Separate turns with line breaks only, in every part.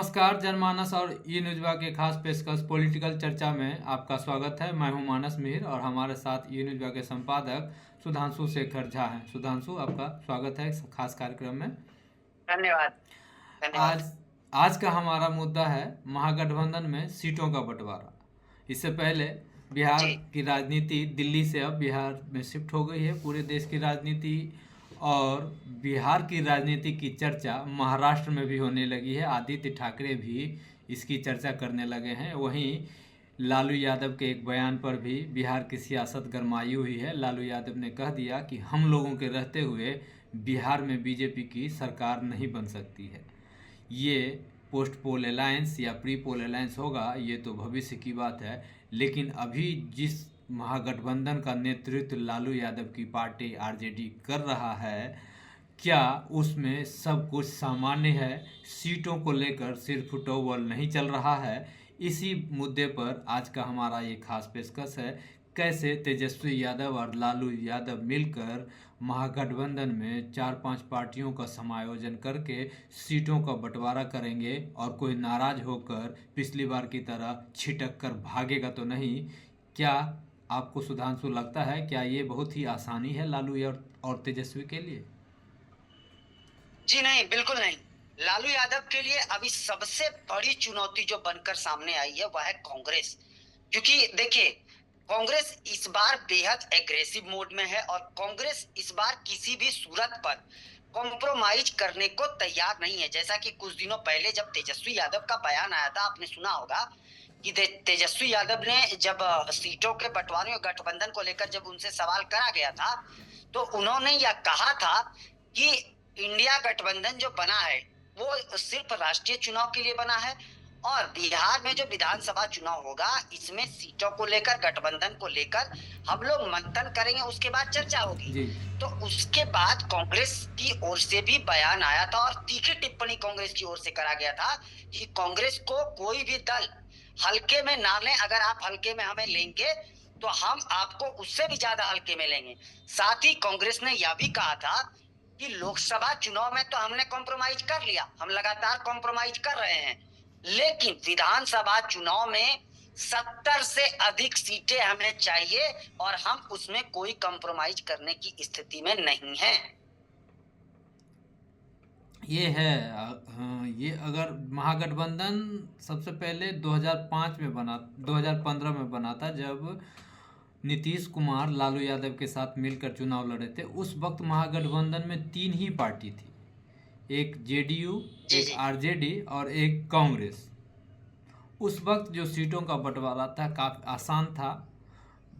नमस्कार जनमानस और ई न्यूज़वा के खास पेशकश पॉलिटिकल चर्चा में आपका स्वागत है। मैं हूं मानस मिहिर और हमारे साथ ई न्यूज़वा के संपादक सुधांशु शेखर झा हैं। सुधांशु, आपका स्वागत है इस खास कार्यक्रम में।
धन्यवाद। धन्यवाद।
आज आज का हमारा मुद्दा है महागठबंधन में सीटों का बंटवारा। इससे पहले बिहार
जी।
की राजनीति दिल्ली से अब बिहार में शिफ्ट हो गई है। पूरे देश की राजनीति और बिहार की राजनीति की चर्चा महाराष्ट्र में भी होने लगी है। आदित्य ठाकरे भी इसकी चर्चा करने लगे हैं। वहीं लालू यादव के एक बयान पर भी बिहार की सियासत गरमाई हुई है। लालू यादव ने कह दिया कि हम लोगों के रहते हुए बिहार में बीजेपी की सरकार नहीं बन सकती है। ये पोस्ट पोल अलायंस या प्री पोल अलायंस होगा, ये तो भविष्य की बात है। लेकिन अभी जिस महागठबंधन का नेतृत्व लालू यादव की पार्टी आरजेडी कर रहा है, क्या उसमें सब कुछ सामान्य है? सीटों को लेकर सिर्फ टोबल नहीं चल रहा है। इसी मुद्दे पर आज का हमारा ये खास पेशकश है। कैसे तेजस्वी यादव और लालू यादव मिलकर महागठबंधन में 4-5 पार्टियों का समायोजन करके सीटों का बंटवारा करेंगे और कोई नाराज होकर पिछली बार की तरह छिटक कर भागेगा तो नहीं। क्या आपको सुधांशु लगता है क्या ये बहुत ही आसानी है लालू और तेजस्वी के लिए?
जी नहीं, बिल्कुल नहीं। लालू यादव के लिए अभी सबसे बड़ी चुनौती जो बनकर सामने आई है वह है कांग्रेस। क्योंकि देखिए, कांग्रेस इस बार बेहद एग्रेसिव मोड में है और कांग्रेस इस बार किसी भी सूरत पर कॉम्प्रोमाइज करने को तैयार नहीं है। जैसा कि कुछ दिनों पहले जब तेजस्वी यादव का बयान आया था, आपने सुना होगा कि तेजस्वी यादव ने जब सीटों के बंटवारे और गठबंधन को लेकर जब उनसे सवाल करा गया था, तो उन्होंने यह कहा था कि इंडिया गठबंधन जो बना है वो सिर्फ राष्ट्रीय चुनाव के लिए बना है और बिहार में जो विधानसभा चुनाव होगा इसमें सीटों को लेकर, गठबंधन को लेकर हम लोग मंथन करेंगे, उसके बाद चर्चा होगी।
जी।
तो उसके बाद कांग्रेस की ओर से भी बयान आया था और तीखी टिप्पणी कांग्रेस की ओर से करा गया था कि कांग्रेस को कोई भी दल हल्के में ना लें। अगर आप हल्के में हमें लेंगे तो हम आपको उससे भी ज्यादा हल्के में लेंगे। साथ ही कांग्रेस ने यह भी कहा था कि लोकसभा चुनाव में तो हमने कॉम्प्रोमाइज कर लिया, हम लगातार कॉम्प्रोमाइज कर रहे हैं, लेकिन विधानसभा चुनाव में 70 से अधिक सीटें हमें चाहिए और हम उसमें कोई कॉम्प्रोमाइज करने की स्थिति में नहीं हैं।
ये है। ये अगर महागठबंधन सबसे पहले 2005 में बना, 2015 में बना था, जब नीतीश कुमार लालू यादव के साथ मिलकर चुनाव लड़े थे। उस वक्त महागठबंधन में 3 ही पार्टी थी, एक जेडीयू, एक आरजेडी और एक कांग्रेस। उस वक्त जो सीटों का बंटवारा था काफ़ी आसान था।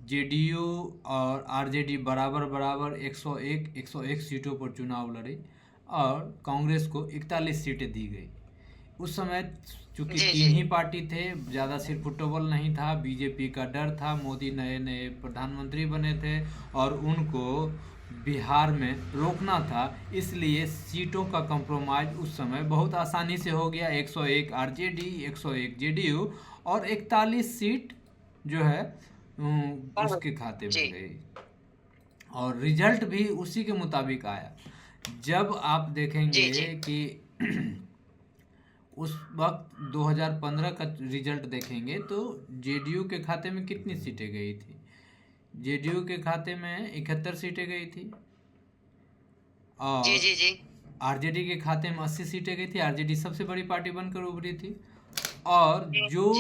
जेडीयू और आरजेडी बराबर बराबर 101 सीटों पर चुनाव लड़ी और कांग्रेस को 41 सीटें दी गई। उस समय चूंकि 3 ही पार्टी थे, ज़्यादा सिर फुटबॉल नहीं था, बीजेपी का डर था, मोदी नए नए प्रधानमंत्री बने थे और उनको बिहार में रोकना था। इसलिए सीटों का कंप्रोमाइज उस समय बहुत आसानी से हो गया। 101 आरजेडी, 101 जेडीयू और 41 सीट जो है उसके खाते में गई और रिजल्ट भी उसी के मुताबिक आया। जब आप देखेंगे कि उस वक्त 2015 का रिजल्ट देखेंगे तो जेडीयू के खाते में कितनी सीटें गई थी? जेडीयू के खाते में 71 सीटें गई थी और आरजेडी के खाते में 80 सीटें गई थी। आरजेडी सबसे बड़ी पार्टी बनकर उभरी थी और जो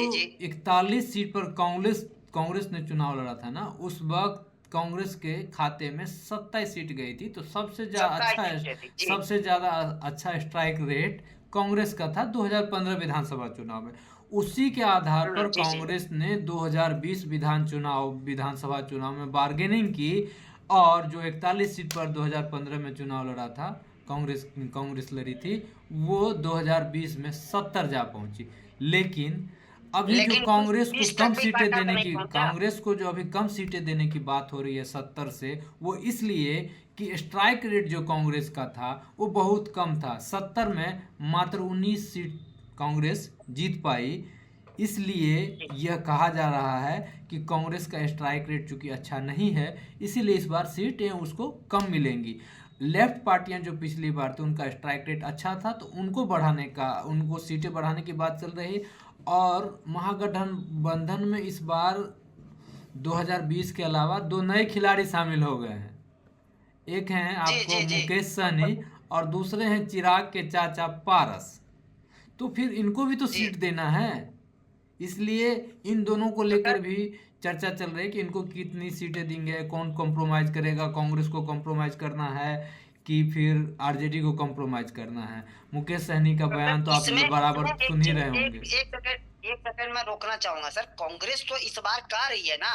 41 सीट पर कांग्रेस ने चुनाव लड़ा था ना, उस वक्त कांग्रेस के खाते में 27 सीट गई थी। तो सबसे ज़्यादा अच्छा स्ट्राइक रेट कांग्रेस का था 2015 विधानसभा चुनाव में। उसी के आधार पर कांग्रेस ने 2020 विधानसभा चुनाव में बार्गेनिंग की और जो 41 सीट पर 2015 में चुनाव लड़ा था, कांग्रेस लड़ी थी, वो 2020 में 70 जा पहुंची। लेकिन अभी जो कांग्रेस को जो अभी कम सीटें देने की बात हो रही है 70 से, वो इसलिए कि स्ट्राइक रेट जो कांग्रेस का था वो बहुत कम था। 70 में मात्र 19 सीट कांग्रेस जीत पाई। इसलिए यह कहा जा रहा है कि कांग्रेस का स्ट्राइक रेट चूंकि अच्छा नहीं है, इसीलिए इस बार सीटें उसको कम मिलेंगी। लेफ्ट पार्टियां जो पिछली बार थी उनका स्ट्राइक रेट अच्छा था, तो उनको बढ़ाने का, उनको सीटें बढ़ाने की बात चल रही। और महागठबंधन में इस बार 2020 के अलावा दो नए खिलाड़ी शामिल हो गए हैं। एक हैं
जी
आपको
जी जी।
मुकेश सहनी और दूसरे हैं चिराग के चाचा पारस। तो फिर इनको भी तो
जी
सीट देना है, इसलिए इन दोनों को
तो
लेकर
सर,
भी चर्चा चल रही है कि इनको कितनी सीटें देंगे, कौन कॉम्प्रोमाइज करेगा, कांग्रेस को कॉम्प्रोमाइज करना है कि फिर आरजेडी को कॉम्प्रोमाइज करना है। मुकेश सहनी का बयान तो आप
इसमें इसमें
बराबर
एक
सुन ही
चीज,
रहे
एक
होंगे।
एक सेकंड में रोकना चाहूंगा सर। कांग्रेस तो इस बार कह रही है ना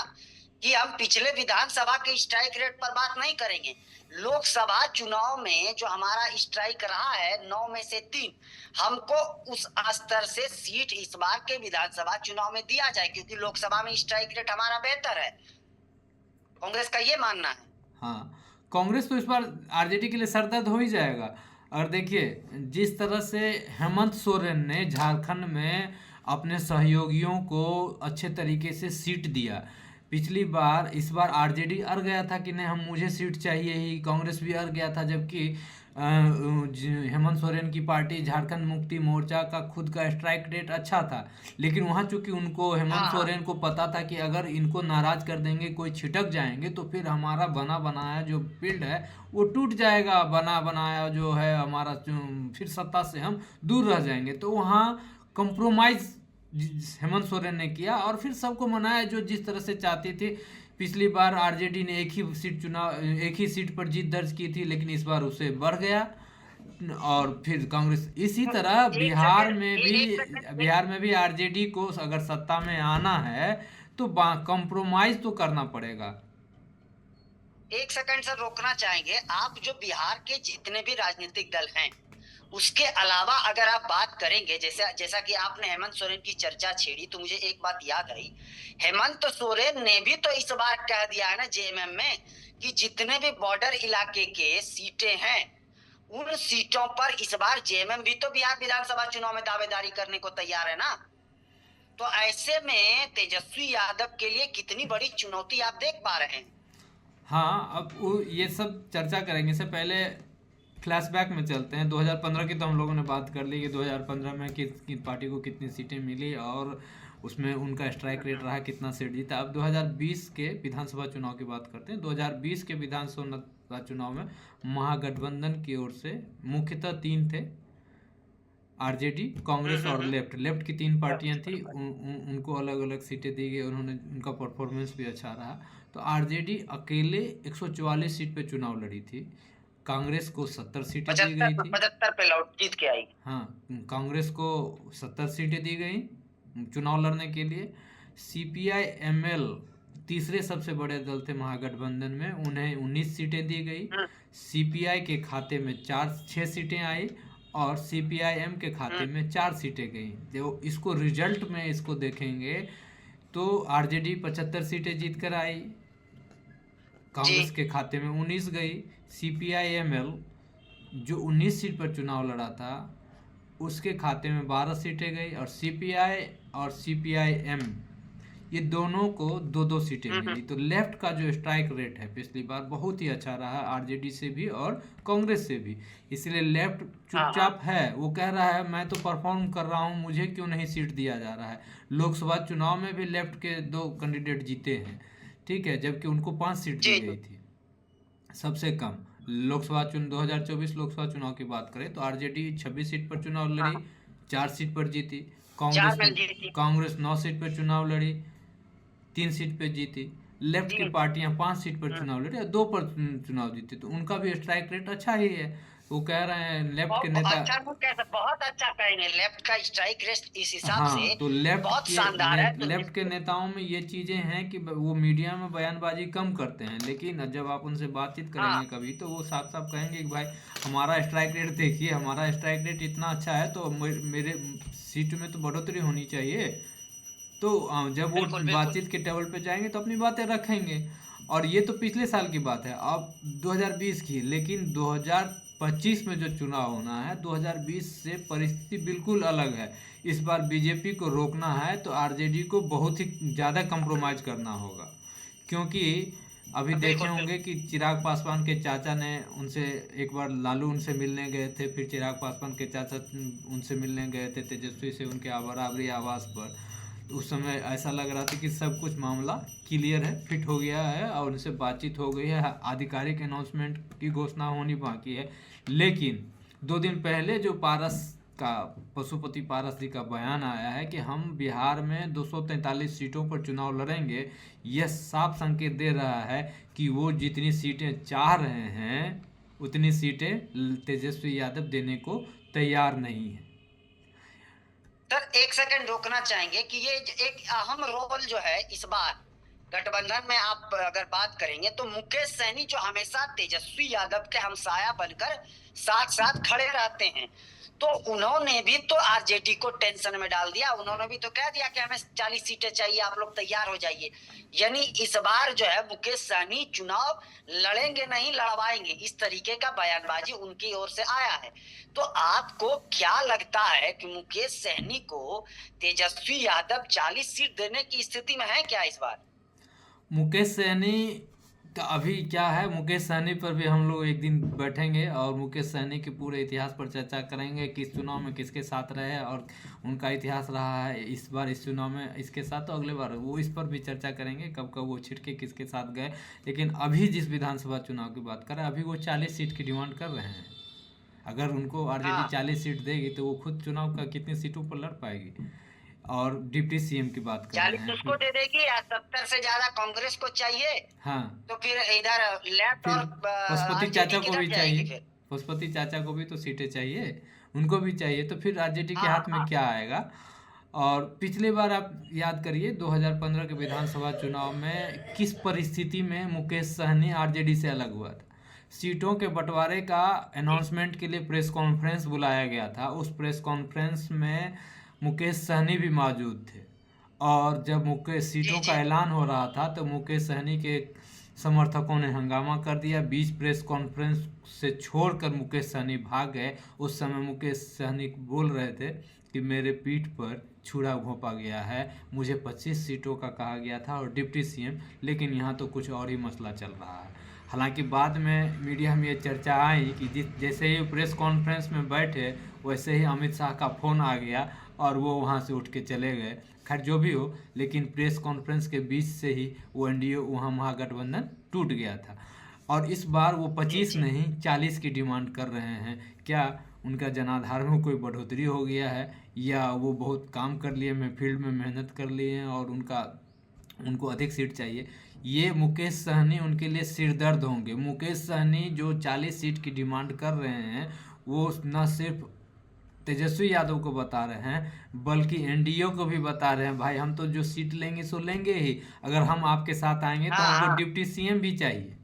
कि हम पिछले विधानसभा के स्ट्राइक रेट पर बात नहीं करेंगे। लोकसभा चुनाव में जो हमारा स्ट्राइक रहा है 9 में से 3, हमको उस स्तर से सीट इस बार के विधानसभा चुनाव में दिया जाए, क्योंकि लोकसभा में स्ट्राइक रेट हमारा बेहतर है। कांग्रेस का ये मानना है।
हाँ, कांग्रेस तो इस बार आरजेडी के लिए सरदर्द हो ही जाएगा। और देखिए, जिस तरह से हेमंत सोरेन ने झारखंड में अपने सहयोगियों को अच्छे तरीके से सीट दिया पिछली बार, इस बार आरजेडी अड़ गया था कि नहीं हम, मुझे सीट चाहिए ही, कांग्रेस भी अड़ गया था। जबकि हेमंत सोरेन की पार्टी झारखंड मुक्ति मोर्चा का खुद का स्ट्राइक रेट अच्छा था, लेकिन वहाँ चूंकि उनको, हेमंत
हाँ हाँ।
सोरेन को पता था कि अगर इनको नाराज कर देंगे, कोई छिटक जाएंगे, तो फिर हमारा बना बनाया जो फील्ड है वो टूट जाएगा, बना बनाया जो है हमारा, फिर सत्ता से हम दूर रह जाएंगे। तो वहाँ कंप्रोमाइज हेमंत सोरेन ने किया और फिर सबको मनाया जो जिस तरह से चाहती थी। पिछली बार आरजेडी ने एक ही सीट पर जीत दर्ज की थी, लेकिन इस बार उसे बढ़ गया। और फिर कांग्रेस इसी
तो
तरह
एक सेकंड,
बिहार में भी आरजेडी को अगर सत्ता में आना है तो कंप्रोमाइज तो करना पड़ेगा।
एक सेकंड सर रोकना चाहेंगे। आप जो बिहार के जितने भी राजनीतिक दल हैं, उसके अलावा अगर आप बात करेंगे, जैसा जैसा कि आपने हेमंत सोरेन की चर्चा छेड़ी, तो मुझे एक बात याद आई। हेमंत सोरेन ने भी तो इस बार कह दिया है ना जेएमएम में कि जितने भी बॉर्डर इलाके के सीटें हैं, उन सीटों पर इस बार जेएमएम भी तो बिहार विधानसभा चुनाव में दावेदारी करने को तैयार है ना। तो ऐसे में तेजस्वी यादव के लिए कितनी बड़ी चुनौती आप देख पा रहे हैं।
हाँ, अब ये सब चर्चा करेंगे। इससे पहले फ्लैशबैक में चलते हैं। 2015 की तो हम लोगों ने बात कर ली कि 2015 में किस पार्टी को कितनी सीटें मिली और उसमें उनका स्ट्राइक रेट रहा, कितना सीट जीता। अब 2020 के विधानसभा चुनाव की बात करते हैं। 2020 के विधानसभा चुनाव में महागठबंधन की ओर से मुख्यतः 3 थे, आरजेडी, कांग्रेस और लेफ्ट की 3 पार्टियां थी। उनको अलग अलग सीटें दी गई, उन्होंने, उनका परफॉर्मेंस भी अच्छा रहा। तो आरजेडी अकेले 144 सीट पे चुनाव लड़ी थी, कांग्रेस को 70 सीटें दी गई थी।
75 पे लौट जीत के आई।
हाँ, कांग्रेस को 70 सीटें दी गई चुनाव लड़ने के लिए। सीपीआई एमएल तीसरे सबसे बड़े दल थे महागठबंधन में, उन्हें 19 सीटें दी गई। सीपीआई के खाते में 6 सीटें आई और सीपीआईएम के खाते में 4 सीटें गई। जो इसको रिजल्ट में इसको देखेंगे तो आरजेडी 75 सीटें जीत कर आई, कांग्रेस के खाते में 19 गई। सीपीआईएमएल जो 19 सीट पर चुनाव लड़ा था उसके खाते में 12 सीटें गई और सीपीआई और सीपीआईएम ये दोनों को 2-2 सीटें मिली। तो लेफ्ट का जो स्ट्राइक रेट है पिछली बार बहुत ही अच्छा रहा, आरजेडी से भी और कांग्रेस से भी। इसलिए लेफ्ट चुपचाप है, वो कह रहा है मैं तो परफॉर्म कर रहा हूँ, मुझे क्यों नहीं सीट दिया जा रहा है। लोकसभा चुनाव में भी लेफ्ट के 2 कैंडिडेट जीते हैं, ठीक है, जबकि उनको 5 सीट दी गई थी, सबसे कम। 2024 लोकसभा चुनाव की बात करें तो आरजेडी 26 सीट पर चुनाव लड़ी, 4 सीट पर जीती। कांग्रेस 9 सीट पर चुनाव लड़ी, 3 सीट पे जीती। लेफ्ट की पार्टियां 5 सीट पर चुनाव लड़ी और 2 पर चुनाव जीती। तो उनका भी स्ट्राइक रेट अच्छा ही है। वो कह रहे हैं लेफ्ट के नेता,
बहुत अच्छा कहेंगे, लेफ्ट का स्ट्राइक रेट इस हिसाब से
तो
बहुत शानदार है।
लेफ्ट के नेताओं में ये चीजें हैं कि वो मीडिया में बयानबाजी कम करते हैं, लेकिन जब आप उनसे बातचीत करेंगे कभी तो वो साफ साफ कहेंगे कि भाई हमारा स्ट्राइक रेट देखिए, हमारा स्ट्राइक रेट इतना अच्छा है तो मेरे सीट में तो बढ़ोतरी होनी चाहिए। तो जब वो बातचीत के टेबल पे जाएंगे तो अपनी बातें रखेंगे। और ये तो पिछले साल की बात है, अब 2020 की। लेकिन 2025 में जो चुनाव होना है, 2020 से परिस्थिति बिल्कुल अलग है। इस बार बीजेपी को रोकना है तो आरजेडी को बहुत ही ज़्यादा कंप्रोमाइज़ करना होगा, क्योंकि अभी देखे
बिल्कुल
होंगे
बिल्कुल
कि चिराग पासवान के चाचा ने उनसे एक बार लालू उनसे मिलने गए थे, फिर चिराग पासवान के चाचा उनसे मिलने गए थे तेजस्वी से उनके बराबरी आवास पर। उस समय ऐसा लग रहा था कि सब कुछ मामला क्लियर है, फिट हो गया है और उनसे बातचीत हो गई है, आधिकारिक अनाउंसमेंट की घोषणा होनी बाकी है। लेकिन 2 दिन पहले जो पारस का पशुपति पारस जी का बयान आया है कि हम बिहार में 243 सीटों पर चुनाव लड़ेंगे, यह साफ संकेत दे रहा है कि वो जितनी सीटें चाह रहे हैं उतनी सीटें तेजस्वी यादव देने को तैयार नहीं है।
सर एक सेकंड रोकना चाहेंगे कि ये एक अहम रोल जो है इस बार गठबंधन में आप अगर बात करेंगे तो मुकेश सहनी जो हमेशा तेजस्वी यादव के हमसाया बनकर साथ साथ खड़े रहते हैं, तो उन्होंने भी तो आरजेडी को टेंशन में डाल दिया। उन्होंने भी तो कह दिया कि हमें 40 सीटें चाहिए, आप लोग तैयार हो जाइए। यानी इस बार जो है मुकेश सहनी चुनाव लड़ेंगे नहीं लड़वाएंगे, इस तरीके का बयानबाजी उनकी ओर से आया है। तो आपको क्या लगता है कि मुकेश सहनी को तेजस्वी यादव 40 सीट देने की स्थिति में है क्या इस बार?
मुकेश सहनी का अभी क्या है, मुकेश सहनी पर भी हम लोग एक दिन बैठेंगे और मुकेश सहनी के पूरे इतिहास पर चर्चा करेंगे, किस चुनाव में किसके साथ रहे और उनका इतिहास रहा है इस बार इस चुनाव में इसके साथ, तो अगले बार वो इस पर भी चर्चा करेंगे कब कब वो छिटके किसके साथ गए। लेकिन अभी जिस विधानसभा चुनाव की बात करें, अभी वो 40 सीट की डिमांड कर रहे हैं। अगर उनको आरजेडी
हाँ
40 सीट देगी तो वो खुद चुनाव का कितनी सीटों पर लड़ पाएगी। और डिप्टी सीएम की बात कर रहे
40
हैं
उसको दे देगी या 70 से ज्यादा कांग्रेस को चाहिए,
हाँ,
तो फिर इधर लेफ्ट
फिर
और
पशुपति चाचा
आरजेडी
को भी
किधर
चाहिए,
जाएगी फिर?
पशुपति चाचा को भी तो सीटें चाहिए, उनको भी चाहिए, तो फिर आरजेडी के
हाँ
हाथ में
हाँ
क्या आएगा। और पिछली बार आप याद करिए 2015 के विधानसभा चुनाव में किस परिस्थिति में मुकेश सहनी आरजेडी से अलग हुआ था। सीटों के बंटवारे का अनाउंसमेंट के लिए प्रेस कॉन्फ्रेंस बुलाया गया था, उस प्रेस कॉन्फ्रेंस में मुकेश सहनी भी मौजूद थे। और जब मुकेश
जी
सीटों का
जी
ऐलान हो रहा था तो मुकेश सहनी के समर्थकों ने हंगामा कर दिया, बीच प्रेस कॉन्फ्रेंस से छोड़कर मुकेश सहनी भाग गए। उस समय मुकेश सहनी बोल रहे थे कि मेरे पीठ पर छुरा घोंपा गया है, मुझे 25 सीटों का कहा गया था और डिप्टी सीएम, लेकिन यहाँ तो कुछ और ही मसला चल रहा है। हालांकि बाद में मीडिया में ये चर्चा आई कि जैसे ही प्रेस कॉन्फ्रेंस में बैठे वैसे ही अमित शाह का फ़ोन आ गया और वो वहाँ से उठ के चले गए। खैर जो भी हो, लेकिन प्रेस कॉन्फ्रेंस के बीच से ही वो एनडीए वहाँ महागठबंधन टूट गया था। और इस बार वो 25
जी
नहीं 40 की डिमांड कर रहे हैं। क्या उनका जनाधार में कोई बढ़ोतरी हो गया है या वो बहुत काम कर लिए हैं, फील्ड में मेहनत कर लिए हैं और उनको अधिक सीट चाहिए। ये मुकेश सहनी उनके लिए सिरदर्द होंगे। मुकेश सहनी जो 40 सीट की डिमांड कर रहे हैं वो न सिर्फ तेजस्वी यादव को बता रहे हैं बल्कि एनडीए को भी बता रहे हैं, भाई हम तो जो सीट लेंगे सो लेंगे ही, अगर हम आपके साथ आएंगे तो
हाँ
हमको
हाँ।
डिप्टी सीएम भी चाहिए।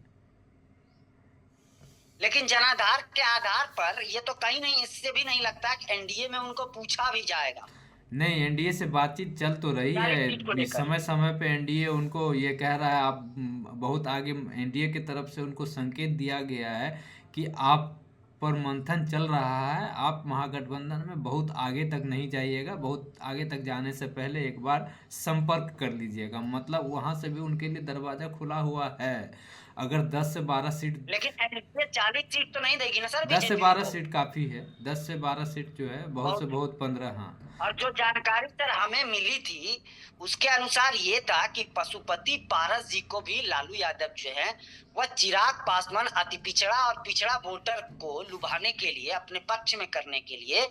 लेकिन जनाधार के आधार पर ये तो कहीं नहीं, इससे भी नहीं लगता कि एनडीए में उनको पूछा भी जाएगा
नहीं, एनडीए से बातचीत चल तो रही
40
है,
सीट को
इस
लेकर।
समय समय पे एनडीए उनको ये कह रहा है, आप बहुत आगे, एनडीए की तरफ से उनको संकेत दिया गया है कि आप पर मंथन चल रहा है, आप महागठबंधन में बहुत आगे तक नहीं जाइएगा, बहुत आगे तक जाने से पहले एक बार संपर्क कर लीजिएगा। मतलब वहाँ से भी उनके लिए दरवाजा खुला हुआ है। अगर 10 से 12 सीट,
लेकिन एनडीए 40 सीट तो नहीं देगी ना सर
10 से
बीजेपी
12
को।
सीट काफ़ी है, 10 से 12 सीट जो है बहुत से
बहुत।
बहुत 15, हाँ।
और जो जानकारी सर हमें मिली थी उसके अनुसार ये था कि पशुपति पारस जी को भी लालू यादव जो है वह चिराग पासवान अति पिछड़ा और पिछड़ा वोटर को लुभाने के लिए, अपने पक्ष में करने के लिए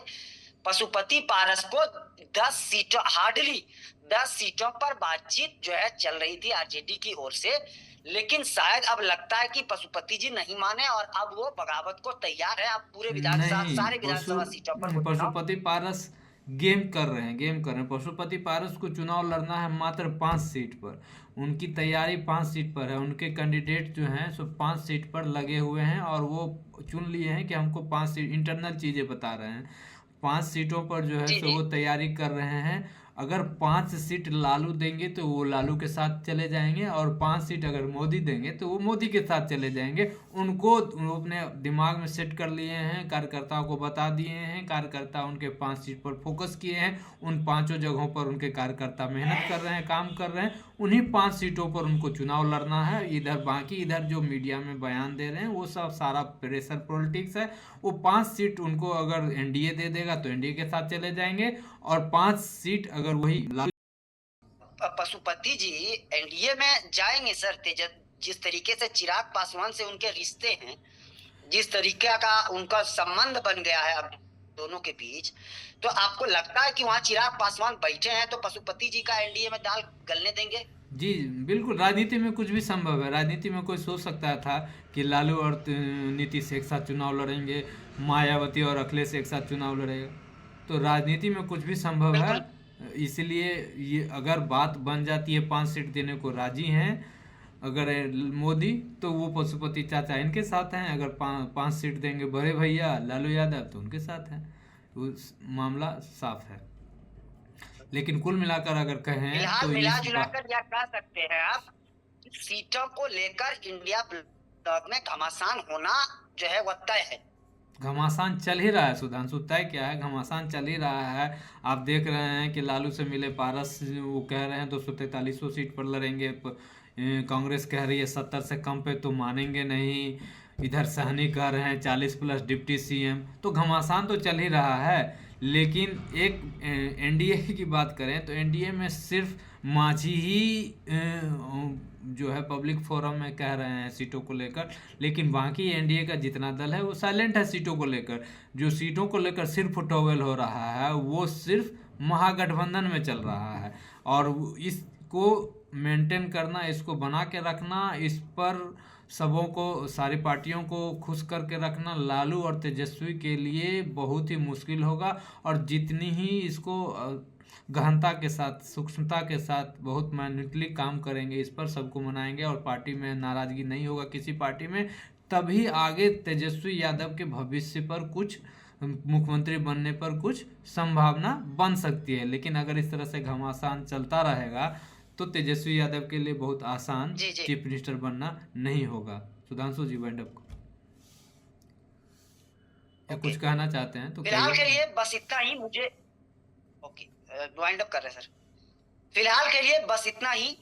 पशुपति पारस को 10 सीटों, हार्डली 10 सीटों पर बातचीत जो है चल रही थी आरजेडी की ओर से। लेकिन शायद अब लगता है कि पशुपति जी नहीं माने और अब वो बगावत को तैयार है। अब पूरे
नहीं,
सारे विधानसभा सीटों पर वो चुनाव।
पशुपति पारस गेम कर रहे हैं। पशुपति पारस को चुनाव लड़ना है मात्र 5 सीट पर, उनकी तैयारी 5 सीट पर है। उनके कैंडिडेट जो हैं सो 5 सीट पर लगे हुए हैं और वो चुन लिए हैं कि हमको 5 सीट, इंटरनल चीज़ें बता रहे हैं, 5 सीटों पर जो है
जी
सो
जी
वो तैयारी कर रहे हैं। अगर 5 सीट लालू देंगे तो वो लालू के साथ चले जाएंगे, और 5 सीट अगर मोदी देंगे तो वो मोदी के साथ चले जाएंगे। उनको वो अपने दिमाग में सेट कर लिए हैं, कार्यकर्ताओं को बता दिए हैं, कार्यकर्ता उनके 5 सीट पर फोकस किए हैं, उन 5 जगहों पर उनके कार्यकर्ता मेहनत कर रहे हैं, काम कर रहे हैं, उन्हीं 5 सीटों पर उनको चुनाव लड़ना है। इधर बाकी इधर जो मीडिया में बयान दे रहे हैं वो सब सारा प्रेशर पॉलिटिक्स है। वो 5 सीट उनको अगर एनडीए दे देगा तो एनडीए के साथ चले जाएंगे, और 5 सीट अगर वही
पशुपति जी एनडीए में जाएंगे सर। जिस तरीके से चिराग पासवान से उनके रिश्ते हैं, जिस तरीके का उनका संबंध बन गया है अब दोनों के बीच, तो आपको लगता है कि वहां चिराग पासवान बैठे हैं तो पशुपति जी का एनडीए में दाल गलने देंगे?
जी बिल्कुल, राजनीति में कुछ भी संभव है। राजनीति में कोई सोच सकता था कि लालू और नीतीश एक साथ चुनाव लड़ेंगे, मायावती और अखिलेश एक साथ चुनाव लड़ेगा, तो राजनीति में कुछ भी संभव है। इसलिए ये अगर बात बन जाती है 5 सीट देने को राजी हैं अगर मोदी, तो वो पशुपति चाचा इनके साथ हैं। अगर 5 सीट देंगे बड़े भैया लालू यादव तो उनके साथ हैं। उस मामला साफ है। लेकिन कुल मिलाकर अगर कहें तो
मिला जुलाकर यह कह सकते हैं आप, सीटों को लेकर इंडिया ब्लॉक में घमासान होना जो है वह तय है।
घमासान चल ही रहा है सुधांशु। तय क्या है, घमासान चल ही रहा है। आप देख रहे हैं कि लालू से मिले पारस, वो कह रहे हैं 243 सीट पर लड़ेंगे, कांग्रेस कह रही है 70 से कम पे तो मानेंगे नहीं, इधर सहनी कह रहे हैं 40 प्लस डिप्टी सीएम। तो घमासान तो चल ही रहा है। लेकिन एक एनडीए की बात करें तो एनडीए में सिर्फ मांझी ही जो है पब्लिक फोरम में कह रहे हैं सीटों को लेकर, लेकिन बाकी एनडीए का जितना दल है वो साइलेंट है सीटों को लेकर। जो सीटों को लेकर सिर्फ टॉवेल हो रहा है वो सिर्फ महागठबंधन में चल रहा है, और इसको मेंटेन करना, इसको बना के रखना, इस पर सबों को, सारी पार्टियों को खुश करके रखना लालू और तेजस्वी के लिए बहुत ही मुश्किल होगा। और जितनी ही इसको गहनता के साथ, सूक्ष्मता के साथ, बहुत मैन्युटली काम करेंगे, इस पर सबको मनाएंगे और पार्टी में नाराजगी नहीं होगा किसी पार्टी में, तभी आगे तेजस्वी यादव के भविष्य पर कुछ, मुख्यमंत्री बनने पर कुछ संभावना बन सकती है। लेकिन अगर इस तरह से घमासान चलता रहेगा तो तेजस्वी यादव के लिए बहुत आसान चीफ मिनिस्टर बनना नहीं होगा। सुधांशु जी वाइंड अप या कुछ कहना चाहते हैं तो
फिलहाल के लिए बस इतना ही। मुझे वाइंड अप कर रहे हैं सर। फिलहाल के लिए बस इतना ही।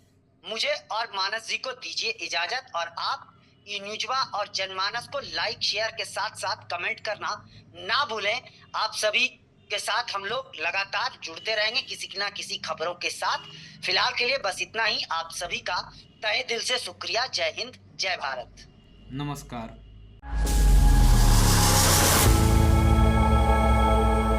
मुझे और मानस जी को दीजिए इजाजत, और आप ई न्यूज़वा और जनमानस को लाइक शेयर के साथ साथ कमेंट करना ना भूलें। आप सभी के साथ हम लोग लगातार जुड़ते रहेंगे किसी ना किसी खबरों के साथ। फिलहाल के लिए बस इतना ही। आप सभी का तहे दिल से शुक्रिया। जय हिंद, जय भारत,
नमस्कार।